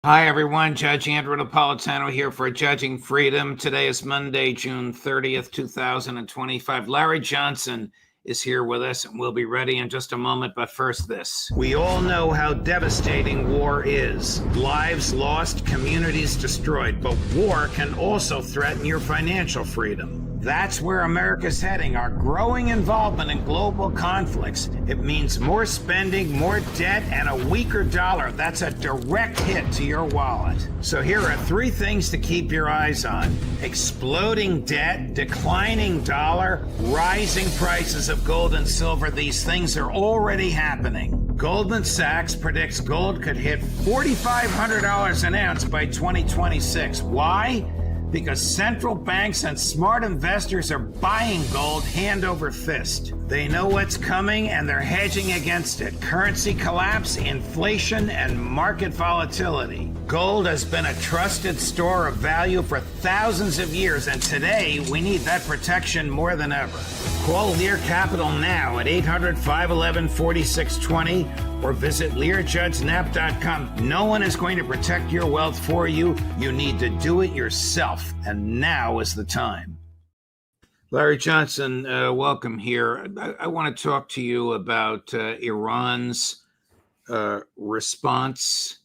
Hi, everyone. Judge Andrew Napolitano here for Judging Freedom. Today is Monday, June 30th, 2025. Larry Johnson is here with us, and we'll be ready in just a moment. But first, this. We all know how devastating war is. Lives lost, communities destroyed. But war can also threaten your financial freedom. That's where America's heading, our growing involvement in global conflicts. It means more spending, more debt, and a weaker dollar. That's a direct hit to your wallet. So here are three things to keep your eyes on: exploding debt, declining dollar, rising prices of gold and silver. These things are already happening. Goldman Sachs predicts gold could hit $4,500 an ounce by 2026. Why? Because central banks and smart investors are buying gold hand over fist. They know what's coming and they're hedging against it. Currency collapse, inflation, and market volatility. Gold has been a trusted store of value for thousands of years, and today we need that protection more than ever. Call Lear Capital now at 800-511-4620 or visit LearJudgeNap.com. No one is going to protect your wealth for you. You need to do it yourself, and now is the time. Larry Johnson, welcome here. I want to talk to you about Iran's response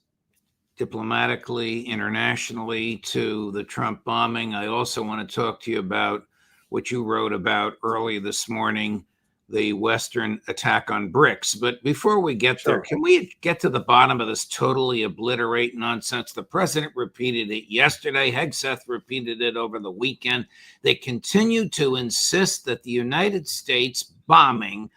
diplomatically, internationally, to the Trump bombing. I also want to talk to you about what you wrote about early this morning, the Western attack on BRICS. But before we get there, can we get to the bottom of this totally obliterate nonsense? The president repeated it yesterday. Hegseth repeated it over the weekend. They continue to insist that the United States bombing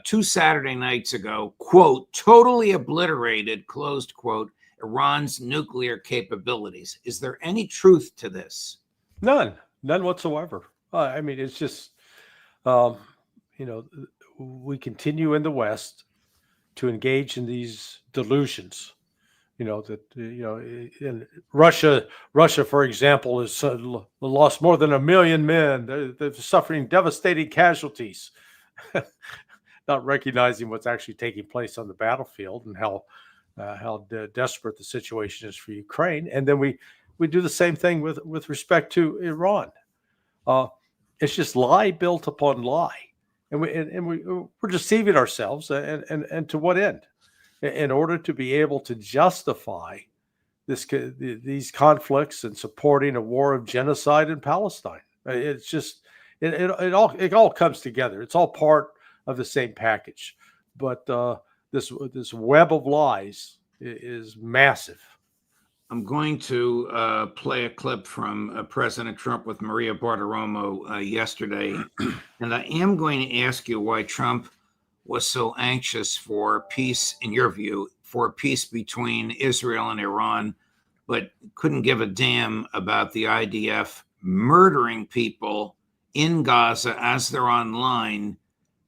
2 Saturday nights ago, quote, totally obliterated, closed quote, Iran's nuclear capabilities. Is there any truth to this? None whatsoever. I mean, it's just, we continue in the West to engage in these delusions. In Russia, for example, has lost more than 1 million men. They're suffering devastating casualties, not recognizing what's actually taking place on the battlefield and how desperate the situation is for Ukraine. And then we do the same thing with respect to Iran. It's just lie built upon lie, and we're deceiving ourselves. And to what end? In order to be able to justify these conflicts and supporting a war of genocide in Palestine. It's just it all comes together. It's all part of the same package. But this web of lies is massive. I'm going to play a clip from President Trump with Maria Bartiromo yesterday, and I am going to ask you why Trump was so anxious for peace, in your view, for peace between Israel and Iran, but couldn't give a damn about the IDF murdering people in Gaza as they're online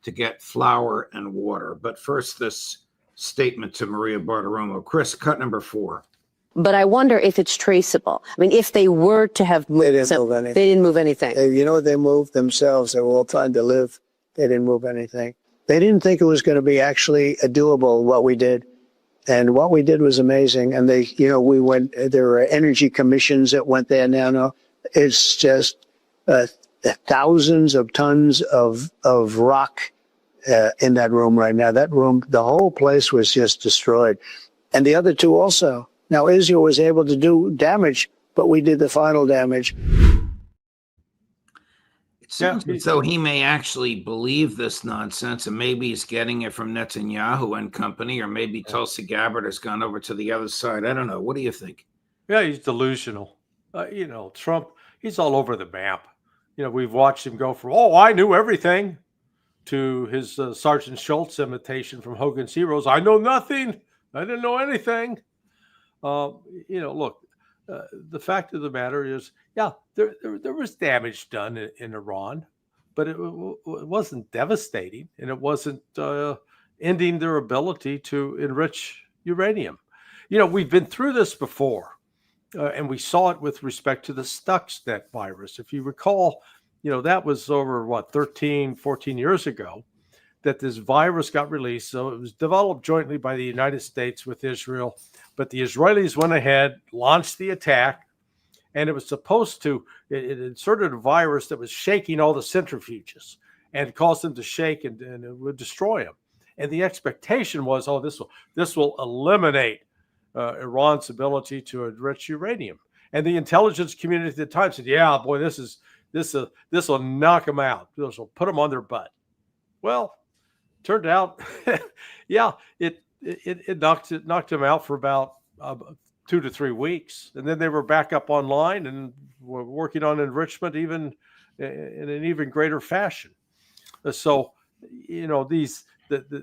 to get flour and water. But first, this statement to Maria Bartiromo. Chris, cut number 4. But I wonder if it's traceable. I mean, if they were to have moved, they didn't move anything. They moved themselves. They were all trying to live. They didn't move anything. They didn't think it was going to be actually doable, what we did. And what we did was amazing. And there were energy commissions that went there now. No, it's just thousands of tons of rock in that room right now. That room, the whole place was just destroyed. And the other two also. Now, Israel was able to do damage, but we did the final damage. It sounds as though he may actually believe this nonsense, and maybe he's getting it from Netanyahu and company, or maybe Tulsi Gabbard has gone over to the other side. I don't know. What do you think? Yeah, he's delusional. Trump, he's all over the map. We've watched him go from, I knew everything, to his Sergeant Schultz imitation from Hogan's Heroes. I know nothing. I didn't know anything. Look, the fact of the matter is, there was damage done in Iran, but it wasn't devastating, and it wasn't ending their ability to enrich uranium. We've been through this before, and we saw it with respect to the Stuxnet virus. If you recall, that was over, 13, 14 years ago. that this virus got released. So it was developed jointly by the United States with Israel, but the Israelis went ahead, launched the attack, and it was supposed to, it inserted a virus that was shaking all the centrifuges and caused them to shake, and it would destroy them. And the expectation was, oh, this will eliminate Iran's ability to enrich uranium. And the intelligence community at the time said, yeah, boy, this will knock them out. This will put them on their butt. Well, turned out, yeah, it knocked them out for about 2 to 3 weeks, and then they were back up online and were working on enrichment even in an even greater fashion. So,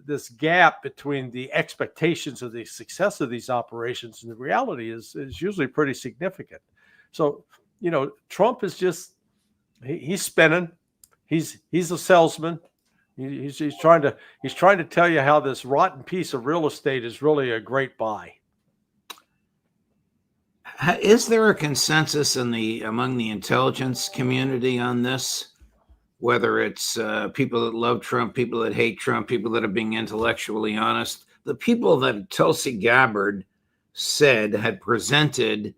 this gap between the expectations of the success of these operations and the reality is usually pretty significant. So, Trump is just he's spinning. He's a salesman. He's trying to tell you how this rotten piece of real estate is really a great buy. Is there a consensus among the intelligence community on this? Whether it's people that love Trump, people that hate Trump, people that are being intellectually honest, the people that Tulsi Gabbard said had presented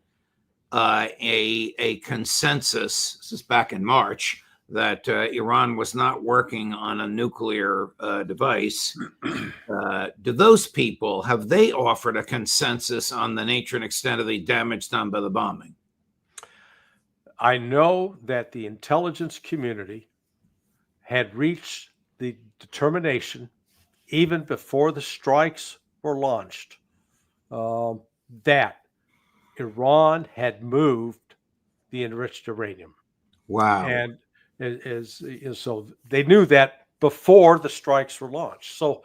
a consensus, this is back in March, that Iran was not working on a nuclear device. Do those people, have they offered a consensus on the nature and extent of the damage done by the bombing? I know that the intelligence community had reached the determination, even before the strikes were launched, that Iran had moved the enriched uranium. Wow. And so they knew that before the strikes were launched. So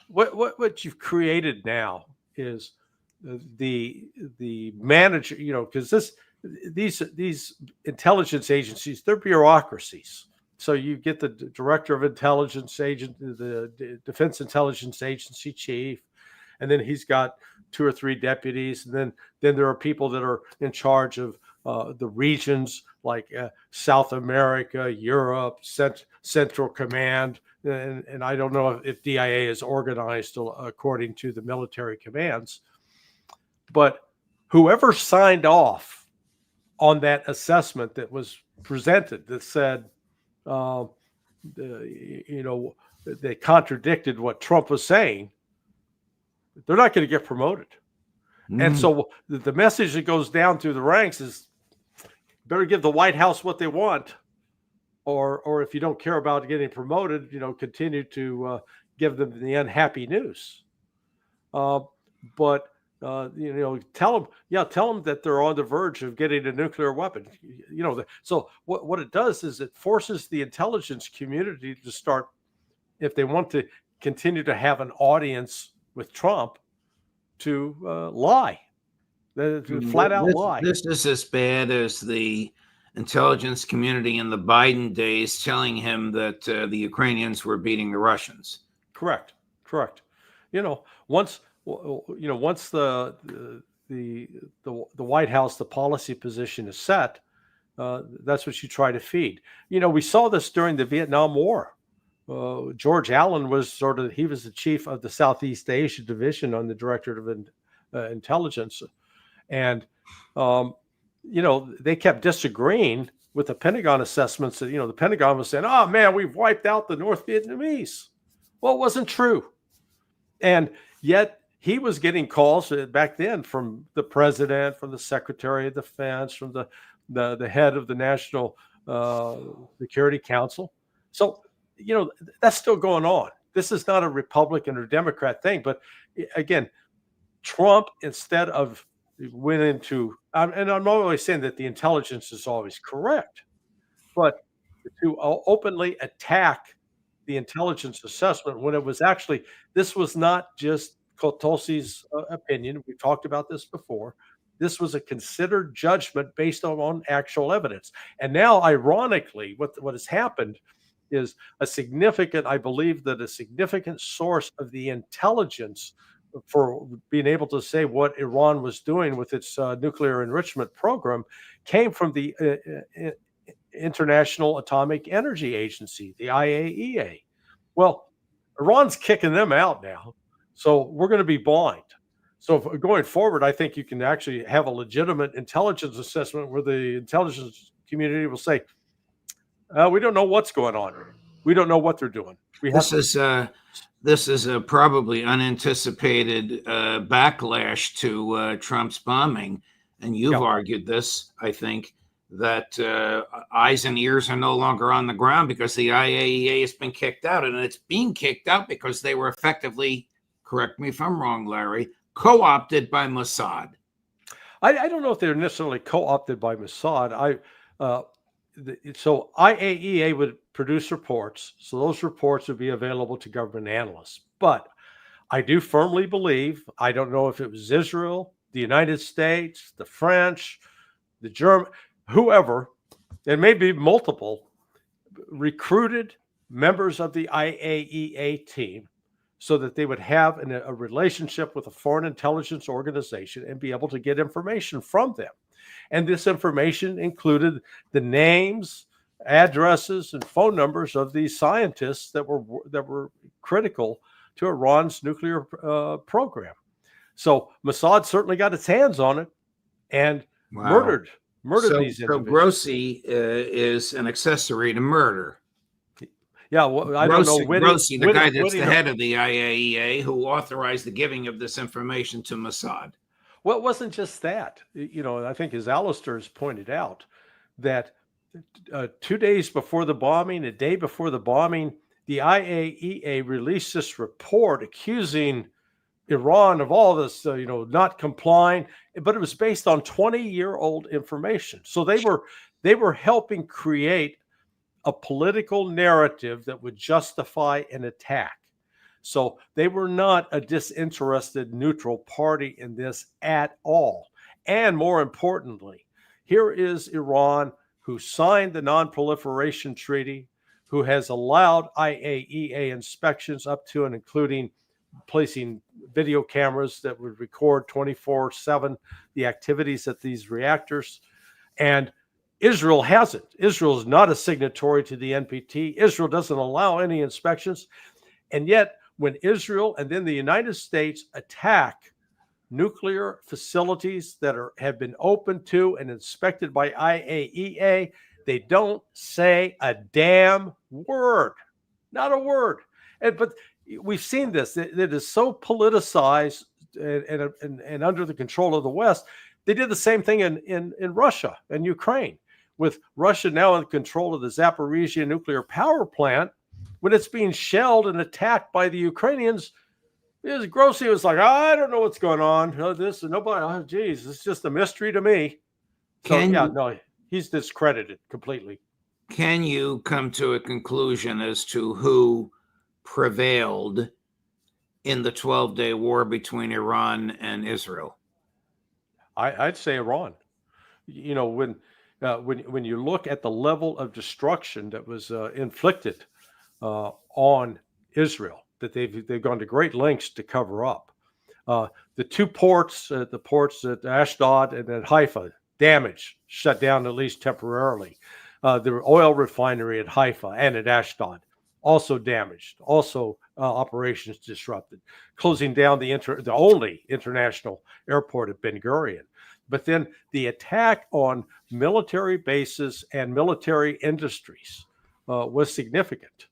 what you've created now is the manager, because these intelligence agencies, they're bureaucracies. So you get the director of intelligence the Defense Intelligence Agency chief, and then he's got 2 or 3 deputies, and then there are people that are in charge of the regions like South America, Europe, Central Command, and I don't know if DIA is organized according to the military commands, but whoever signed off on that assessment that was presented that said, they contradicted what Trump was saying, they're not going to get promoted. And so the message that goes down through the ranks is better give the White House what they want, or if you don't care about getting promoted, continue to give them the unhappy news. But tell them that they're on the verge of getting a nuclear weapon. So what it does is it forces the intelligence community to start, if they want to continue to have an audience with Trump, to lie, to flat out lie. This is as bad as the intelligence community in the Biden days telling him that the Ukrainians were beating the Russians. Correct. Once the White House, the policy position is set, that's what you try to feed. We saw this during the Vietnam War. George Allen was he was the chief of the Southeast Asia division on the Directorate of Intelligence. And, they kept disagreeing with the Pentagon assessments that, the Pentagon was saying, oh man, we've wiped out the North Vietnamese. Well, it wasn't true. And yet he was getting calls back then from the president, from the Secretary of Defense, from the head of the National Security Council. So, that's still going on. This is not a Republican or Democrat thing. But again, Trump, instead of went into, and I'm not always saying that the intelligence is always correct, but to openly attack the intelligence assessment when it was actually, this was not just Tulsi's opinion. We've talked about this before. This was a considered judgment based on actual evidence. And now, ironically, what has happened is I believe that a significant source of the intelligence for being able to say what Iran was doing with its nuclear enrichment program came from the International Atomic Energy Agency, the IAEA. Well, Iran's kicking them out now. So we're going to be blind. So going forward, I think you can actually have a legitimate intelligence assessment where the intelligence community will say, we don't know what's going on. We don't know what they're doing. This is a probably unanticipated backlash to Trump's bombing. And you've argued this, I think, that eyes and ears are no longer on the ground because the IAEA has been kicked out. And it's being kicked out because they were effectively, correct me if I'm wrong, Larry, co-opted by Mossad. I don't know if they're necessarily co-opted by Mossad. So IAEA would produce reports. So those reports would be available to government analysts. But I do firmly believe, I don't know if it was Israel, the United States, the French, the German, whoever, it may be multiple, recruited members of the IAEA team so that they would have a relationship with a foreign intelligence organization and be able to get information from them. And this information included the names, addresses, and phone numbers of these scientists that were critical to Iran's nuclear program. So Mossad certainly got its hands on it and murdered these individuals. So Grossi is an accessory to murder. Yeah, well, I don't know. Grossi, the guy that's the head of the IAEA, who authorized the giving of this information to Mossad. Well, it wasn't just that. I think as Alistair has pointed out, that 2 days before the bombing, a day before the bombing, the IAEA released this report accusing Iran of all this, not complying, but it was based on 20-year-old information. So they were helping create a political narrative that would justify an attack. So they were not a disinterested neutral party in this at all. And more importantly, here is Iran, who signed the Non-Proliferation Treaty, who has allowed IAEA inspections up to and including placing video cameras that would record 24/7 the activities at these reactors. And Israel hasn't. Israel is not a signatory to the NPT. Israel doesn't allow any inspections. And yet, when Israel and then the United States attack nuclear facilities that have been opened to and inspected by IAEA, they don't say a damn word. Not a word. But we've seen this. It is so politicized and under the control of the West. They did the same thing in Russia and Ukraine, with Russia now in control of the Zaporizhia nuclear power plant. When it's being shelled and attacked by the Ukrainians, Grossi was like, I don't know what's going on. This and nobody. Geez, it's just a mystery to me. He's discredited completely. Can you come to a conclusion as to who prevailed in the 12-day war between Iran and Israel? I'd say Iran. When you look at the level of destruction that was inflicted on Israel, that they've gone to great lengths to cover up, the two ports, the ports at Ashdod and at Haifa, damaged, shut down at least temporarily. The oil refinery at Haifa and at Ashdod also damaged, also operations disrupted, closing down the only international airport at Ben Gurion. But then the attack on military bases and military industries was significant.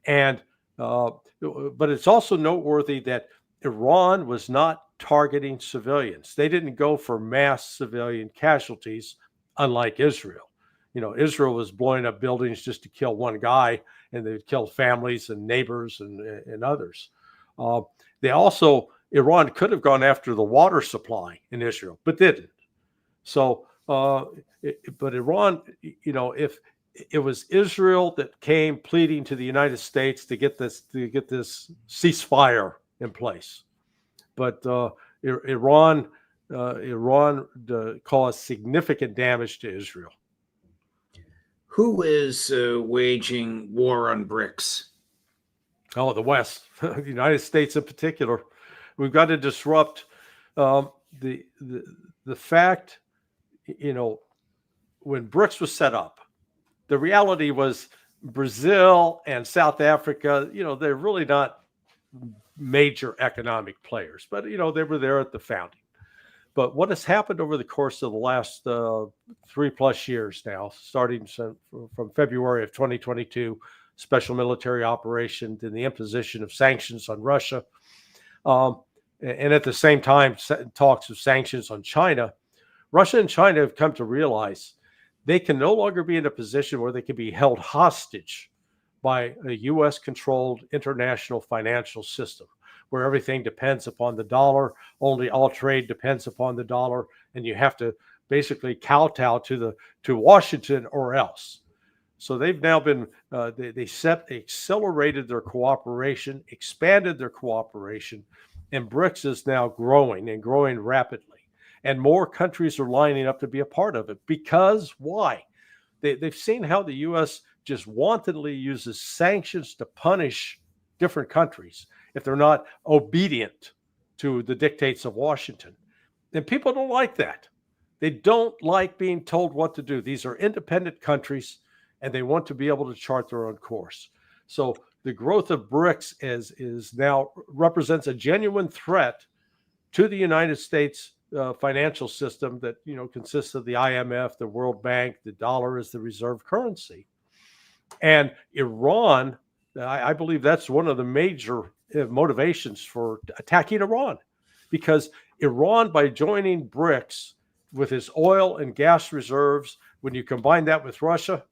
And but it's also noteworthy that Iran was not targeting civilians. They didn't go for mass civilian casualties, unlike Israel. Israel was blowing up buildings just to kill one guy, and they killed families and neighbors and others. Iran could have gone after the water supply in Israel, but didn't. So, but Iran, if it was Israel that came pleading to the United States to get this ceasefire in place, but Iran caused significant damage to Israel. Who is waging war on BRICS? Oh, the West, the United States in particular. We've got to disrupt the fact. When BRICS was set up, the reality was Brazil and South Africa, they're really not major economic players, but they were there at the founding. But what has happened over the course of the last 3+ years now, starting from February of 2022, special military operation, then the imposition of sanctions on Russia, and at the same time, talks of sanctions on China. Russia and China have come to realize they can no longer be in a position where they can be held hostage by a U.S.-controlled international financial system, where everything depends upon the dollar, only all trade depends upon the dollar, and you have to basically kowtow to Washington or else. So they've now been, they accelerated their cooperation, expanded their cooperation, and BRICS is now growing and growing rapidly. And more countries are lining up to be a part of it. Because why? They've seen how the U.S. just wantonly uses sanctions to punish different countries if they're not obedient to the dictates of Washington. And people don't like that. They don't like being told what to do. These are independent countries, and they want to be able to chart their own course. So the growth of BRICS is now represents a genuine threat to the United States financial system that consists of the IMF, the World Bank. The dollar is the reserve currency, and Iran. I believe that's one of the major motivations for attacking Iran, because Iran, by joining BRICS with its oil and gas reserves, when you combine that with Russia,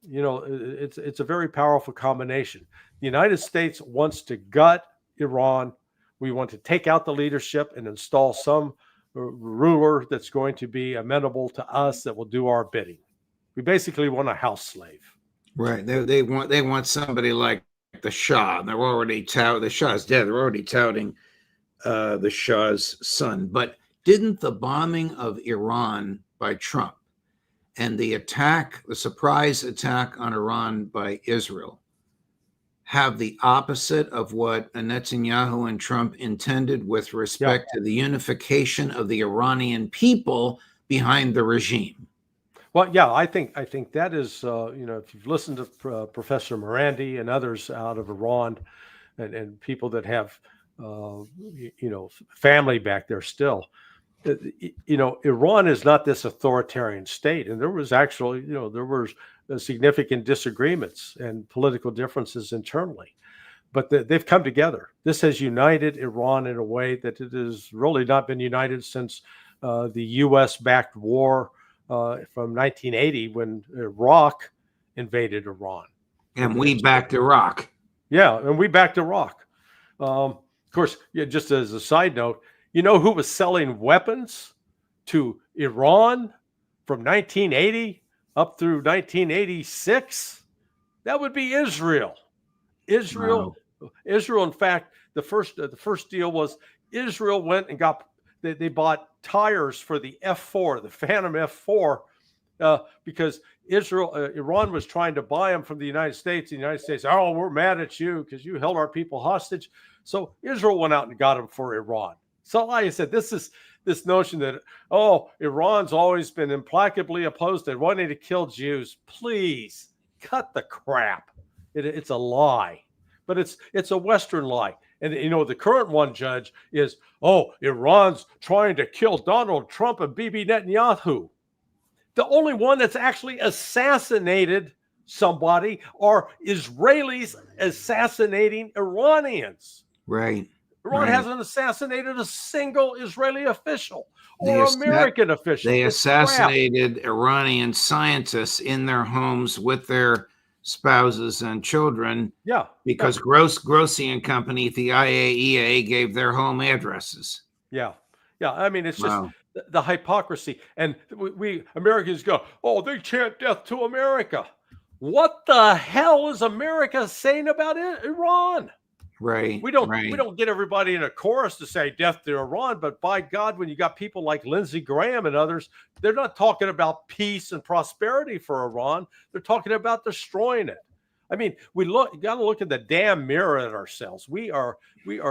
it's a very powerful combination. The United States wants to gut Iran. We want to take out the leadership and install some ruler that's going to be amenable to us, that will do our bidding. We basically want a house slave. Right. They want somebody like the Shah. They're already the Shah's dead. They're already touting the Shah's son. But didn't the bombing of Iran by Trump and the surprise attack on Iran by Israel have the opposite of what Netanyahu and Trump intended with respect to the unification of the Iranian people behind the regime? Well, yeah, I think that is, if you've listened to Professor Morandi and others out of Iran, and people that have, family back there still, Iran is not this authoritarian state. And there was actually, there were significant disagreements and political differences internally, but they've come together. This has united Iran in a way that it has really not been united since the U.S.-backed war from 1980, when Iraq invaded Iran. And we backed Iraq. Yeah, and we backed Iraq. Of course, just as a side note, who was selling weapons to Iran from 1980 up through 1986? That would be Israel. Israel. In fact, the first deal was Israel went and they bought tires for the F4, the Phantom F4, because Iran was trying to buy them from the United States. The United States, oh, we're mad at you because you held our people hostage. So Israel went out and got them for Iran. So like I said, this notion that, Iran's always been implacably opposed to wanting to kill Jews. Please cut the crap. It's a lie, but it's a Western lie. And the current one, Judge, is, Iran's trying to kill Donald Trump and Bibi Netanyahu. The only one that's actually assassinated somebody are Israelis assassinating Iranians. Right. Iran hasn't assassinated a single Israeli official or American official. They assassinated Iranian scientists in their homes with their spouses and children. Yeah. Because Grossi and Company, the IAEA, gave their home addresses. Yeah. Yeah. I mean, it's just the hypocrisy. And we Americans go, they chant death to America. What the hell is America saying about Iran? Right. We don't get everybody in a chorus to say death to Iran, but by God, when you got people like Lindsey Graham and others, they're not talking about peace and prosperity for Iran. They're talking about destroying it. I mean, got to look in the damn mirror at ourselves. We are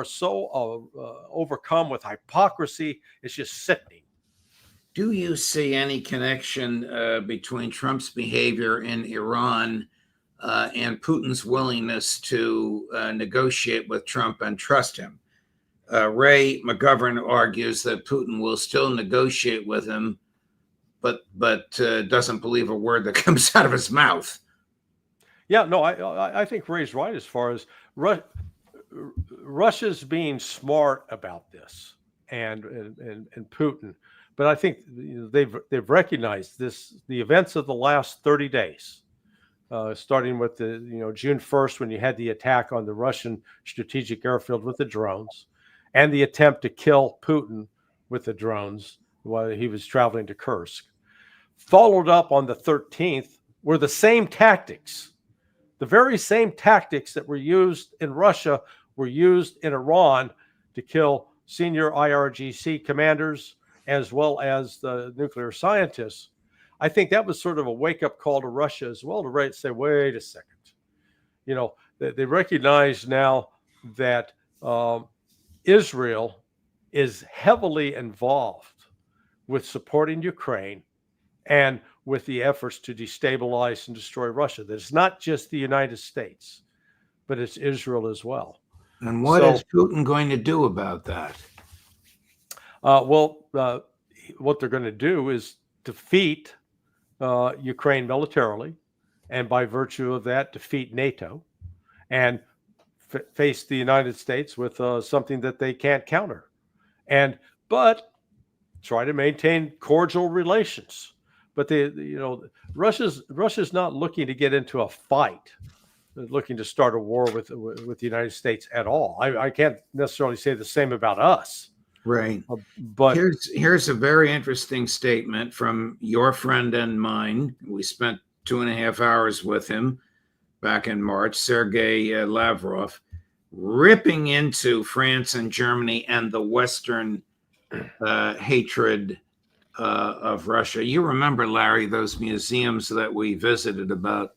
so overcome with hypocrisy. It's just sickening. Do you see any connection between Trump's behavior in Iran and Putin's willingness to negotiate with Trump and trust him. Ray McGovern argues that Putin will still negotiate with him, but doesn't believe a word that comes out of his mouth. Yeah, no, I think Ray's right as far as Russia's being smart about this, and Putin. But I think they've recognized this, the events of the last 30 days, starting with the June 1st, when you had the attack on the Russian strategic airfield with the drones, and the attempt to kill Putin with the drones while he was traveling to Kursk. Followed up on the 13th were the same tactics. The very same tactics that were used in Russia were used in Iran to kill senior IRGC commanders as well as the nuclear scientists. I think that was sort of a wake-up call to Russia as well, to say, wait a second. They recognize now that Israel is heavily involved with supporting Ukraine and with the efforts to destabilize and destroy Russia. That it's not just the United States, but it's Israel as well. And what is Putin going to do about that? What they're going to do is defeat Ukraine militarily, and by virtue of that, defeat NATO, and face the United States with something that they can't counter, but try to maintain cordial relations. But Russia's not looking to get into a fight, looking to start a war with the United States at all. I can't necessarily say the same about us. Right. But here's a very interesting statement from your friend and mine. We spent 2.5 hours with him back in March, Sergei Lavrov, ripping into France and Germany and the Western hatred of Russia. You remember, Larry, those museums that we visited about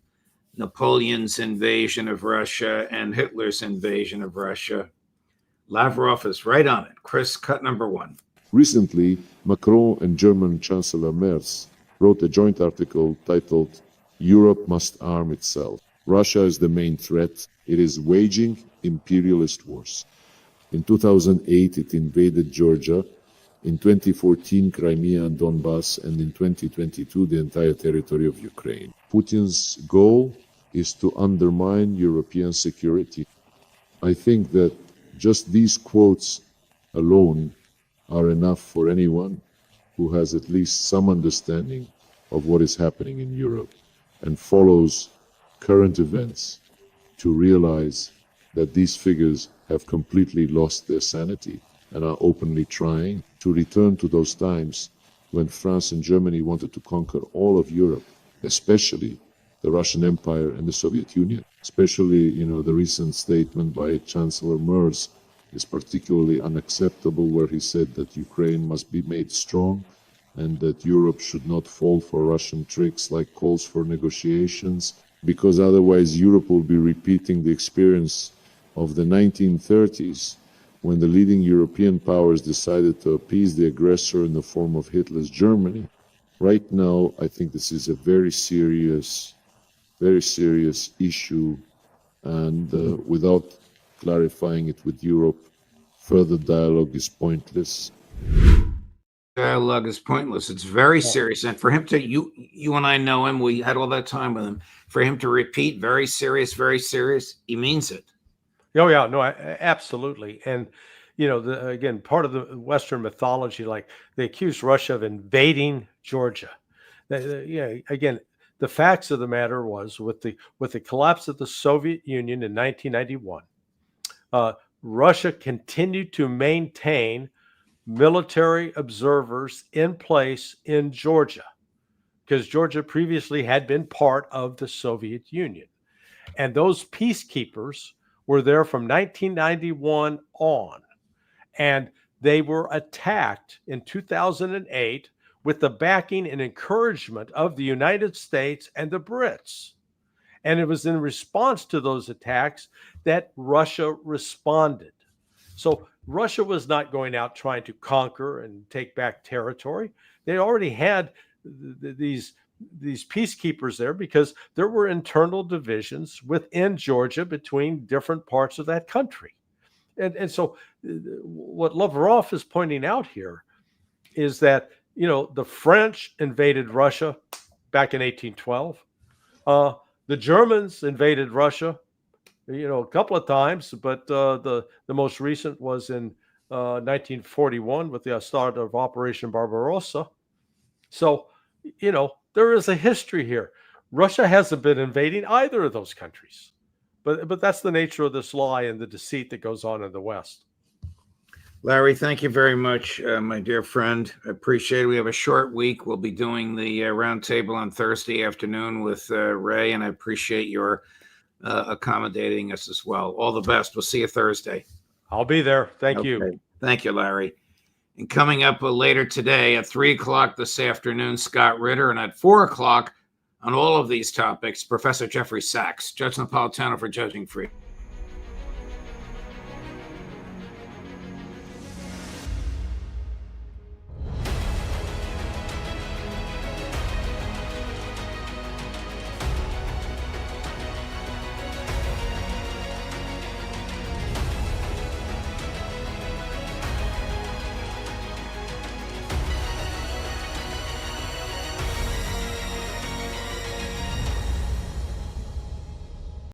Napoleon's invasion of Russia and Hitler's invasion of Russia? Lavrov is right on it. Chris, cut number 1. Recently, Macron and German Chancellor Merz wrote a joint article titled "Europe Must Arm Itself. Russia is the main threat. It is waging imperialist wars." In 2008, it invaded Georgia. In 2014, Crimea and Donbass, and in 2022, the entire territory of Ukraine. Putin's goal is to undermine European security. I think that just these quotes alone are enough for anyone who has at least some understanding of what is happening in Europe and follows current events to realize that these figures have completely lost their sanity and are openly trying to return to those times when France and Germany wanted to conquer all of Europe, especially the Russian Empire and the Soviet Union. Especially, the recent statement by Chancellor Merz is particularly unacceptable, where he said that Ukraine must be made strong and that Europe should not fall for Russian tricks like calls for negotiations, because otherwise Europe will be repeating the experience of the 1930s, when the leading European powers decided to appease the aggressor in the form of Hitler's Germany. Right now, I think this is a very serious issue, and without clarifying it with Europe, further dialogue is pointless. Dialogue is pointless. It's very serious. And for him to, you and I know him, we had all that time with him, for him to repeat very serious, he means it. Oh, yeah, no, absolutely. And, again, part of the Western mythology, like they accused Russia of invading Georgia. Again, the facts of the matter was with the collapse of the Soviet Union in 1991, Russia continued to maintain military observers in place in Georgia, because Georgia previously had been part of the Soviet Union. And those peacekeepers were there from 1991 on, and they were attacked in 2008 with the backing and encouragement of the United States and the BRICS. And it was in response to those attacks that Russia responded. So Russia was not going out trying to conquer and take back territory. They already had these these peacekeepers there because there were internal divisions within Georgia between different parts of that country. And so what Lavrov is pointing out here is that, the French invaded Russia back in 1812. The Germans invaded Russia, a couple of times, but the most recent was in 1941 with the start of Operation Barbarossa. So, there is a history here. Russia hasn't been invading either of those countries. But that's the nature of this lie and the deceit that goes on in the West. Larry, thank you very much, my dear friend. I appreciate it. We have a short week. We'll be doing the roundtable on Thursday afternoon with Ray, and I appreciate your accommodating us as well. All the best. We'll see you Thursday. I'll be there. Thank you. Thank you, Larry. And coming up later today at 3 o'clock this afternoon, Scott Ritter, and at 4 o'clock on all of these topics, Professor Jeffrey Sachs, Judge Napolitano for Judging Freedom.